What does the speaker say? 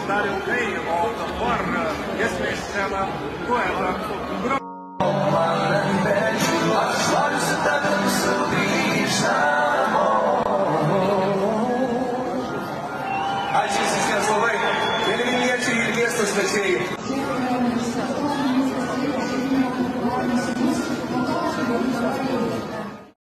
dar ilgai, o dabar giesmė į sceną duetą su Ačiū visiems labai, mėly vilniečiai ir miesto svečiai.